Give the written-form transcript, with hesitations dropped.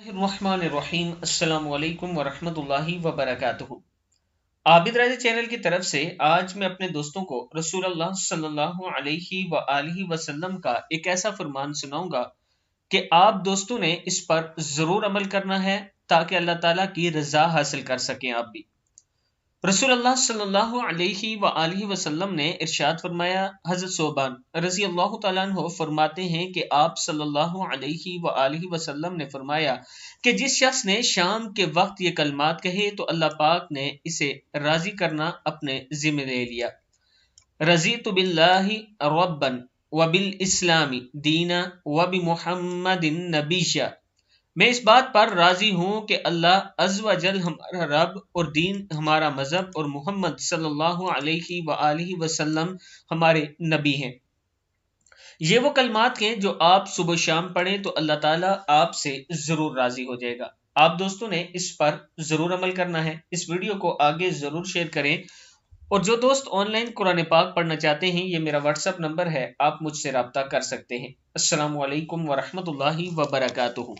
Bismillahirrahmanirrahim. Assalamu alaikum wa rahmatullahi wa barakatuhu. Abid Raja channel की तरफ से आज मैं अपने दोस्तों को रसूल अल्लाह सल्लल्लाहु अलैहि व आलिहि वसल्लम का एक ऐसा फरमान सुनाऊंगा कि आप दोस्तों ने इस पर जरूर अमल करना है ताकि अल्लाह ताला की रजा हासिल कर सकें आप भी। रसूल अल्लाह सल्लल्लाहु अलैहि व आलिहि वसल्लम ने इरशाद फरमाया, हजरत सोबान रजी अल्लाह तआला अन्हु फरमाते हैं कि आप सल्लल्लाहु अलैहि व आलिहि वसल्लम ने फरमाया कि जिस शख्स ने शाम के वक्त ये कलमात कहे तो अल्लाह पाक ने इसे राजी करना अपने जिम्मे ले लिया। रज़ीतु बिल्लाहि रब्बन व बिल इस्लामी दीना व बि मुहम्मदिन नबिय्या। मैं इस बात पर राजी हूं कि अल्लाह अज़्ज़ व जल हमारा रब और दीन हमारा मजहब और मोहम्मद सल्लल्लाहु अलैहि व आलिहि वसल्लम हमारे नबी हैं। ये वो कलमात हैं जो आप सुबह शाम पढ़ें तो अल्लाह ताला आपसे जरूर राजी हो जाएगा। आप दोस्तों ने इस पर जरूर अमल करना है। इस वीडियो को आगे जरूर शेयर करें और जो दोस्त ऑनलाइन कुरान पाक पढ़ना चाहते हैं, ये मेरा व्हाट्सएप नंबर है, आप मुझसे रब्ता कर सकते हैं। अस्सलामु अलैकुम व रहमतुल्लाहि व बरकातुहू।